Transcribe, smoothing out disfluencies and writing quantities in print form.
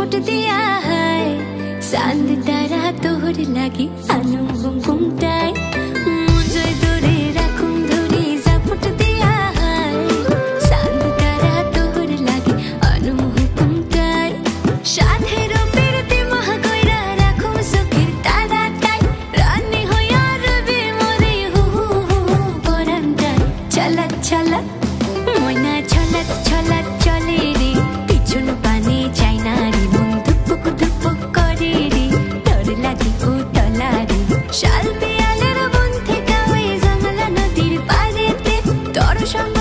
support দিয়া হয় চাঁদ তারা তোর লাগে আনুম ঘুমটাই মুজয় ধরে রাখুম ধরে সাপোর্ট দিয়া হয় চাঁদ তারা তোর লাগে আনুম ঘুমটাই সাধের পেরতে মহা কইরা রাখুম চোখের তারাটাই রানী হইয়া রবে মরে হু হু হু পরান্তাই ছলাৎ ছলাৎ ময়না ছলাৎ ছলাৎ চলে রে পিছন পানে চাই না রে মন ধুপুক ধুপুক করে রে ডর লাগে ও টলা রে শাল পিয়ালের বন থেকে ওই জঙ্গলা নদীর পাড়েতে তোর সঙ্গ